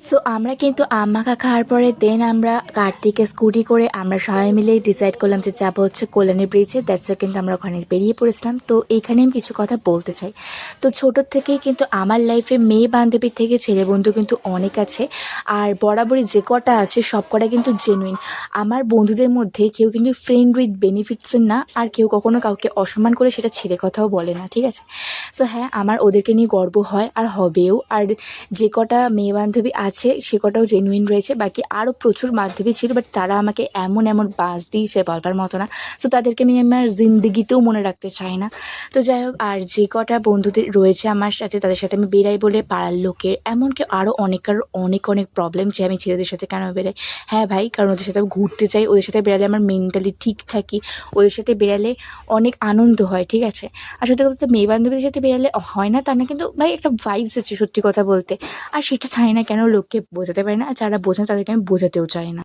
So আমরা কিন্তু আম্মাখা খাওয়ার পরে দেন আমরা কার থেকে স্কুটি করে আমরা সবাই মিলেই ডিসাইড করলাম যে যাবো হচ্ছে কল্যাণী ব্রিজে। দ্যাটস কিন্তু আমরা ওখানে বেরিয়ে পড়েছিলাম। তো এইখানে আমি কিছু কথা বলতে চাই। তো ছোটোর থেকেই কিন্তু আমার লাইফে মেয়ে বান্ধবীর থেকে ছেলে বন্ধু কিন্তু অনেক আছে। আর বরাবরই যে কটা আছে সব কটা কিন্তু জেনুইন। আমার বন্ধুদের মধ্যে কেউ কিন্তু ফ্রেন্ড উইথ বেনিফিটসের না, আর কেউ কখনো কাউকে অসম্মান করে সেটা ছেড়ে কথাও বলে না, ঠিক আছে? সো হ্যাঁ, আমার ওদেরকে নিয়ে গর্ব হয় আর হবেও। আর যে কটা মেয়ে বান্ধবী আছে সে কটাও জেনুইন রয়েছে। বাকি আরও প্রচুর বান্ধবী ছিল, বাট তারা আমাকে এমন এমন বাস দিয়েছে বলবার মতো না। সো তাদেরকে আমি আমার জিন্দিগিতেও মনে রাখতে চাই না। তো যাই হোক, আর যে কটা বন্ধুদের রয়েছে আমার সাথে তাদের সাথে আমি বেরাই বলে পাড়ার লোকের এমনকি আরও অনেকের অনেক অনেক প্রবলেম যে আমি ছেলেদের সাথে কেন বেরাই। হ্যাঁ ভাই, কারণ ওদের সাথে আমি ঘুরতে চাই, ওদের সাথে বেরালে আমার মেন্টালি ঠিক থাকি, ওদের সাথে বেরালে অনেক আনন্দ হয়, ঠিক আছে? আর সত্যি কথা বলতে মেয়ে বান্ধবীদের সাথে বেরালে হয় না তা না, কিন্তু ভাই একটা ভাইবস আছে সত্যি কথা বলতে। আর সেটা চাই না কেন লোককে বোঝাতে পারি না, আর যারা বোঝেন তাদেরকে আমি বোঝাতেও চাই না।